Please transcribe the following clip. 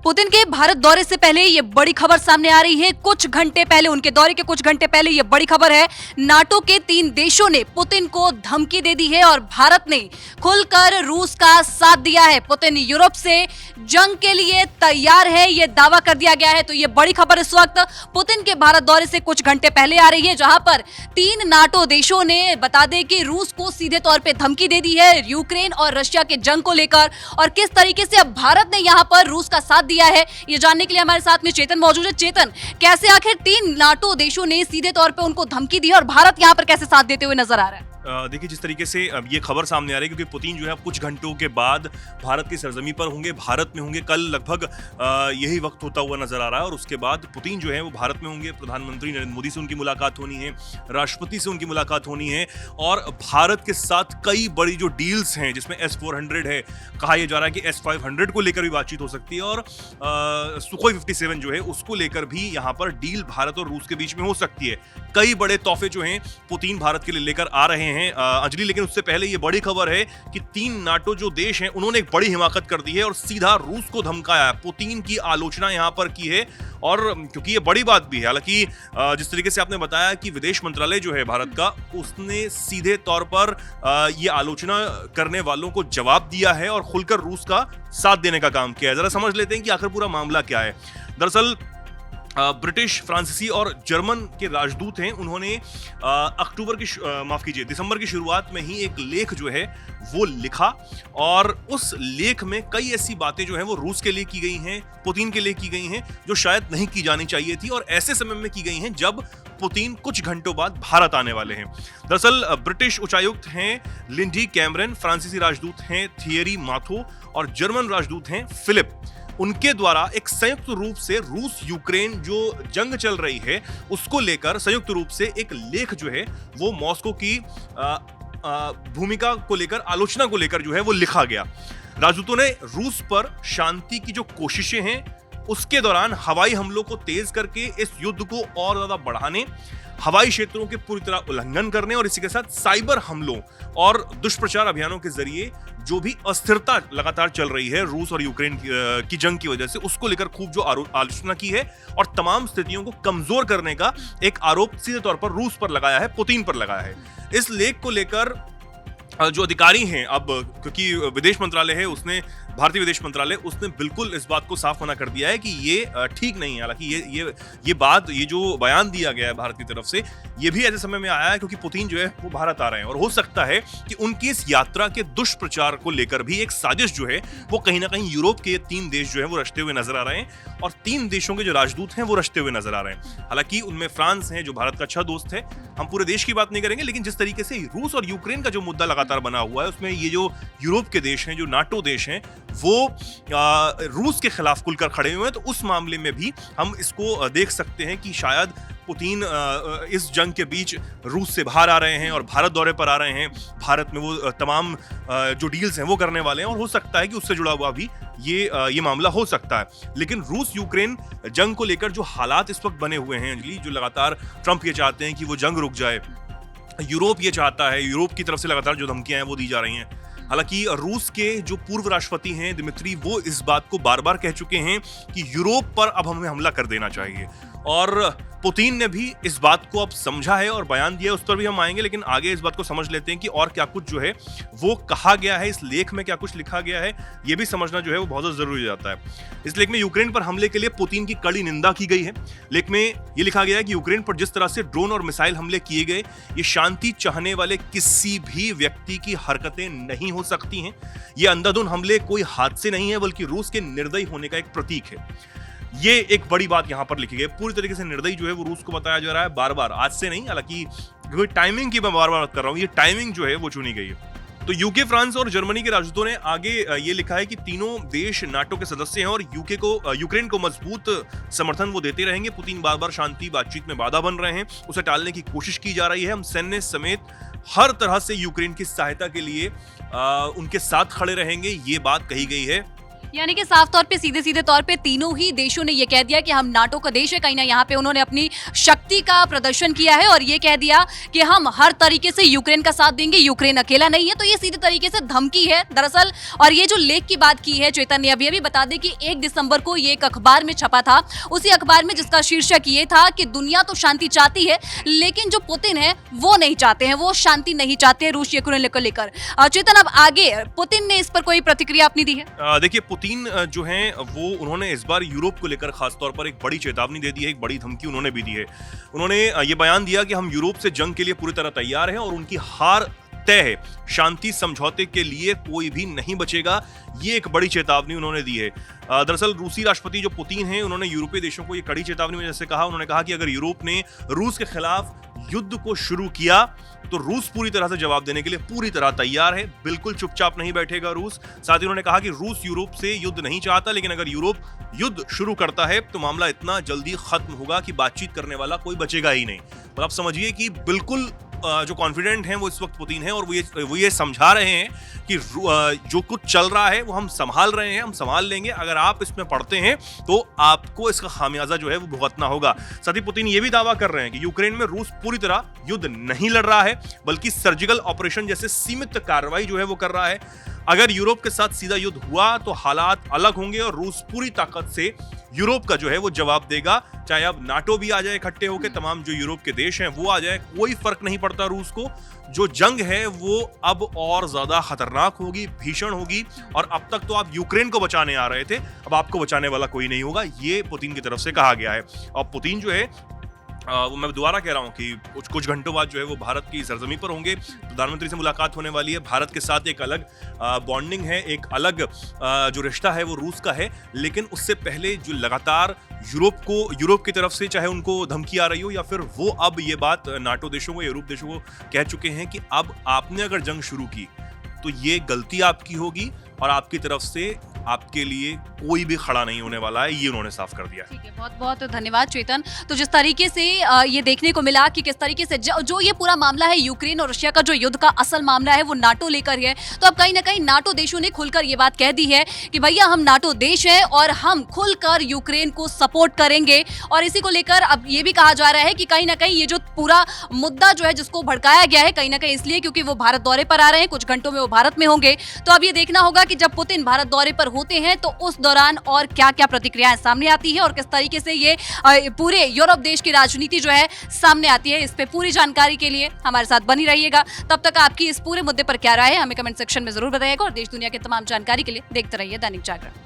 Putin के भारत दौरे से पहले ये बड़ी खबर सामने आ रही है। कुछ घंटे पहले, उनके दौरे के कुछ घंटे पहले ये बड़ी खबर है। नाटो के 3 देशों ने पुतिन को धमकी दे दी है और भारत ने खुलकर रूस का साथ दिया है। पुतिन यूरोप से जंग के लिए तैयार है, ये दावा कर दिया गया है। तो ये बड़ी खबर इस वक्त पुतिन के भारत दौरे से कुछ घंटे पहले आ रही है, जहां पर 3 नाटो देशों ने बता दें कि रूस को सीधे तौर पे धमकी दे दी है यूक्रेन और रशिया के जंग को लेकर, और किस तरीके से अब भारत ने यहां पर रूस का साथ दिया है, ये जानने के लिए हमारे साथ में चेतन मौजूद है। चेतन, कैसे आखिर 3 नाटो देशों ने सीधे तौर पे उनको धमकी दी है और भारत यहां पर कैसे साथ देते हुए नजर आ रहा है? देखिए, जिस तरीके से अब ये खबर सामने आ रही है, क्योंकि पुतिन जो है कुछ घंटों के बाद भारत की सरजमी पर होंगे, भारत में होंगे। कल लगभग यही वक्त होता हुआ नजर आ रहा है और उसके बाद पुतिन जो है वो भारत में होंगे। प्रधानमंत्री नरेंद्र मोदी से उनकी मुलाकात होनी है, राष्ट्रपति से उनकी मुलाकात होनी है और भारत के साथ कई बड़ी जो डील्स हैं, जिसमें S-400 है, कहा यह जा रहा है कि S-500 को लेकर भी बातचीत हो सकती है और सुखोई 57 जो है उसको लेकर भी यहाँ पर डील भारत और रूस के बीच में हो सकती है। कई बड़े तोहफे जो हैं पुतिन भारत के लिए लेकर आ रहे हैं अंजलि, लेकिन उससे पहले ये बड़ी खबर है कि 3 नाटो जो देश हैं उन्होंने एक बड़ी हिमाकत कर दी है और सीधा रूस को धमकाया है। पुतिन की आलोचना यहां पर की है और क्योंकि ये बड़ी बात भी है। हालांकि जिस तरीके से आपने बताया कि विदेश मंत्रालय जो है भारत का, उसने सीधे तौर पर ये आलोचना करने वालों को जवाब दिया है और खुलकर रूस का साथ देने का काम किया है। जरा समझ लेते हैं कि आखिर पूरा मामला क्या है। दरअसल ब्रिटिश, फ्रांसीसी और जर्मन के राजदूत हैं, उन्होंने दिसंबर की शुरुआत में ही एक लेख जो है वो लिखा और उस लेख में कई ऐसी बातें जो हैं वो रूस के लिए की गई हैं, पुतिन के लिए की गई हैं, जो शायद नहीं की जानी चाहिए थी और ऐसे समय में की गई हैं जब पुतिन कुछ घंटों बाद भारत आने वाले हैं। दरअसल ब्रिटिश उच्चायुक्त हैं लिंडी कैमरन, फ्रांसीसी राजदूत हैं थियरी माथो और जर्मन राजदूत हैं फिलिप। उनके द्वारा एक संयुक्त रूप से रूस यूक्रेन जो जंग चल रही है उसको लेकर संयुक्त रूप से एक लेख जो है वो मॉस्को की भूमिका को लेकर, आलोचना को लेकर जो है वो लिखा गया। राजदूतों ने रूस पर शांति की जो कोशिशें हैं उसके दौरान हवाई हमलों को तेज करके इस युद्ध को और ज्यादा बढ़ाने, हवाई क्षेत्रों के पूरी तरह उल्लंघन करने और इसी के साथ साइबर हमलों और दुष्प्रचार अभियानों के जरिए जो भी अस्थिरता लगातार चल रही है रूस और यूक्रेन की जंग की वजह से, उसको लेकर खूब जो आलोचना की है और तमाम स्थितियों को कमजोर करने का एक आरोप सीधे तौर पर रूस पर लगाया है, पुतिन पर लगाया है। इस लेख को लेकर जो अधिकारी हैं, अब क्योंकि विदेश मंत्रालय है, उसने भारतीय विदेश मंत्रालय उसने बिल्कुल इस बात को साफ मना कर दिया है कि ये ठीक नहीं है। हालांकि ये बात, ये जो बयान दिया गया है भारत की तरफ से, ये भी ऐसे समय में आया है क्योंकि पुतिन जो है वो भारत आ रहे हैं और हो सकता है कि उनकी इस यात्रा के दुष्प्रचार को लेकर भी एक साजिश जो है वो कहीं ना कहीं यूरोप के 3 देश जो है वो रचते हुए नजर आ रहे हैं और 3 देशों के जो राजदूत हैं वो रचते हुए नजर आ रहे हैं। हालांकि उनमें फ्रांस है जो भारत का अच्छा दोस्त है, हम पूरे देश की बात नहीं करेंगे, लेकिन जिस तरीके से रूस और यूक्रेन का जो मुद्दा लगातार बना हुआ है उसमें ये जो यूरोप के देश हैं, जो नाटो देश हैं, वो रूस के खिलाफ खुलकर खड़े हुए हैं। तो उस मामले में भी हम इसको देख सकते हैं कि शायद पुतिन इस जंग के बीच रूस से बाहर आ रहे हैं और भारत दौरे पर आ रहे हैं। भारत में वो तमाम जो डील्स हैं वो करने वाले हैं और हो सकता है कि उससे जुड़ा हुआ भी ये मामला हो सकता है। लेकिन रूस यूक्रेन जंग को लेकर जो हालात इस वक्त बने हुए हैं अंजलि, जो लगातार ट्रंप ये चाहते हैं कि वो जंग रुक जाए, यूरोप ये चाहता है, यूरोप की तरफ से लगातार जो धमकियां हैं वो दी जा रही हैं। हालांकि रूस के जो पूर्व राष्ट्रपति हैं दिमित्री, वो इस बात को बार बार कह चुके हैं कि यूरोप पर अब हमें हमला कर देना चाहिए और पुतिन ने भी इस बात को अब समझा है और बयान दिया है, उस पर भी हम आएंगे। लेकिन आगे इस बात को समझ लेते हैं कि और क्या कुछ जो है वो कहा गया है, इस लेख में क्या कुछ लिखा गया है, ये भी समझना जो है वो बहुत जरूरी हो जाता है। इस लेख में यूक्रेन पर हमले के लिए पुतिन की कड़ी निंदा की गई है। लेख में ये लिखा गया है कि यूक्रेन पर जिस तरह से ड्रोन और मिसाइल हमले किए गए, ये शांति चाहने वाले किसी भी व्यक्ति की हरकतें नहीं हो सकती हैं। ये अंधाधुंध हमले कोई हादसे नहीं है, बल्कि रूस के निर्दयी होने का एक प्रतीक है। ये एक बड़ी बात यहां पर लिखी गई। पूरी तरीके से निर्दयी जो है वो रूस को बताया जा रहा है बार बार, आज से नहीं। हालांकि टाइमिंग की मैं बार बार बात कर रहा हूं, ये टाइमिंग जो है वो चुनी गई है। तो यूके, फ्रांस और जर्मनी के राजदूतों ने आगे ये लिखा है कि तीनों देश नाटो के सदस्य हैं और यूक्रेन को मजबूत समर्थन वो देते रहेंगे। पुतिन बार बार शांति बातचीत में बाधा बन रहे हैं, उसे टालने की कोशिश की जा रही है। हम सैन्य समेत हर तरह से यूक्रेन की सहायता के लिए उनके साथ खड़े रहेंगे, ये बात कही गई है। यानी कि साफ तौर पे सीधे सीधे तौर पे तीनों ही देशों ने ये कह दिया कि हम नाटो का देश है। कहीं ना यहाँ पे उन्होंने अपनी शक्ति का प्रदर्शन किया है और ये कह दिया कि हम हर तरीके से यूक्रेन का साथ देंगे, यूक्रेन अकेला नहीं है। तो ये सीधे तरीके से धमकी है दरअसल। और ये जो लेख की बात की है चेतन ने, अभी बता दें कि 1 दिसंबर को ये एक अखबार में छपा था, उसी अखबार में जिसका शीर्षक ये था कि दुनिया तो शांति चाहती है लेकिन जो पुतिन है वो नहीं चाहते हैं, वो शांति नहीं चाहते हैं रूस यूक्रेन को लेकर। चेतन, अब आगे पुतिन ने इस पर कोई प्रतिक्रिया अपनी दी है? देखिए, पुतिन जो हैं वो उन्होंने इस बार यूरोप को लेकर खास तौर पर एक बड़ी चेतावनी दे दी है, एक बड़ी धमकी उन्होंने भी दी है। उन्होंने ये बयान दिया कि हम यूरोप से जंग के लिए पूरी तरह तैयार हैं और उनकी हार तय है, शांति समझौते के लिए कोई भी नहीं बचेगा। ये एक बड़ी चेतावनी उन्होंने दी है। दरअसल रूसी राष्ट्रपति जो पुतिन हैं उन्होंने यूरोपीय देशों को ये कड़ी चेतावनी में जैसे कहा, उन्होंने कहा कि अगर यूरोप ने रूस के खिलाफ युद्ध को शुरू किया तो रूस पूरी तरह से जवाब देने के लिए पूरी तरह तैयार है, बिल्कुल चुपचाप नहीं बैठेगा रूस। साथ ही उन्होंने कहा कि रूस यूरोप से युद्ध नहीं चाहता, लेकिन अगर यूरोप युद्ध शुरू करता है तो मामला इतना जल्दी खत्म होगा कि बातचीत करने वाला कोई बचेगा ही नहीं। मतलब आप समझिए कि बिल्कुल जो कॉन्फिडेंट हैं वो इस वक्त पुतिन हैं और वो ये समझा रहे हैं कि जो कुछ चल रहा है वो हम संभाल रहे हैं, हम संभाल लेंगे। अगर आप इसमें पड़ते हैं तो आपको इसका खामियाजा जो है वो भुगतना होगा। साथ ही पुतिन ये भी दावा कर रहे हैं कि यूक्रेन में रूस पूरी तरह युद्ध नहीं लड़ रहा है, बल्कि सर्जिकल ऑपरेशन जैसे सीमित कार्रवाई जो है वो कर रहा है। अगर यूरोप के साथ सीधा युद्ध हुआ तो हालात अलग होंगे और रूस पूरी ताकत से यूरोप का जो है वो जवाब देगा। चाहे अब नाटो भी आ जाए इकट्ठे होकर, तमाम जो यूरोप के देश हैं वो आ जाए, कोई फर्क नहीं पड़ता रूस को। जो जंग है वो अब और ज्यादा खतरनाक होगी, भीषण होगी। और अब तक तो आप यूक्रेन को बचाने आ रहे थे, अब आपको बचाने वाला कोई नहीं होगा, ये पुतिन की तरफ से कहा गया है। और पुतिन जो है वो मैं दोबारा कह रहा हूँ कि कुछ घंटों बाद जो है वो भारत की सरजमी पर होंगे, प्रधानमंत्री से मुलाकात होने वाली है। भारत के साथ एक अलग बॉन्डिंग है, एक अलग जो रिश्ता है वो रूस का है। लेकिन उससे पहले जो लगातार यूरोप की तरफ से चाहे उनको धमकी आ रही हो या फिर वो अब ये बात नाटो देशों को, यूरोप देशों को कह चुके हैं कि अब आपने अगर जंग शुरू की तो ये गलती आपकी होगी और आपकी तरफ से आपके लिए कोई भी खड़ा नहीं होने वाला है, ये उन्होंने साफ कर दिया। ठीक है, बहुत बहुत धन्यवाद चेतन। तो जिस तरीके से ये देखने को मिला कि किस तरीके से जो ये पूरा मामला है यूक्रेन और रशिया का, जो युद्ध का असल मामला है वो नाटो लेकर है। तो अब कहीं ना कहीं नाटो देशों ने खुलकर ये बात कह दी है कि भैया हम नाटो देश हैं और हम खुलकर यूक्रेन को सपोर्ट करेंगे। और इसी को लेकर अब ये भी कहा जा रहा है कि कहीं ना कहीं ये जो पूरा मुद्दा जो है जिसको भड़काया गया है कहीं ना कहीं इसलिए क्योंकि वो भारत दौरे पर आ रहे हैं, कुछ घंटों में वो भारत में होंगे। तो अब ये देखना होगा कि जब पुतिन भारत दौरे पर होते हैं तो उस दौरान और क्या क्या प्रतिक्रियाएं सामने आती है और किस तरीके से ये पूरे यूरोप देश की राजनीति जो है सामने आती है। इस पे पूरी जानकारी के लिए हमारे साथ बनी रहिएगा। तब तक आपकी इस पूरे मुद्दे पर क्या राय है हमें कमेंट सेक्शन में जरूर बताइएगा और देश दुनिया के तमाम जानकारी के लिए देखते रहिए दैनिक जागरण।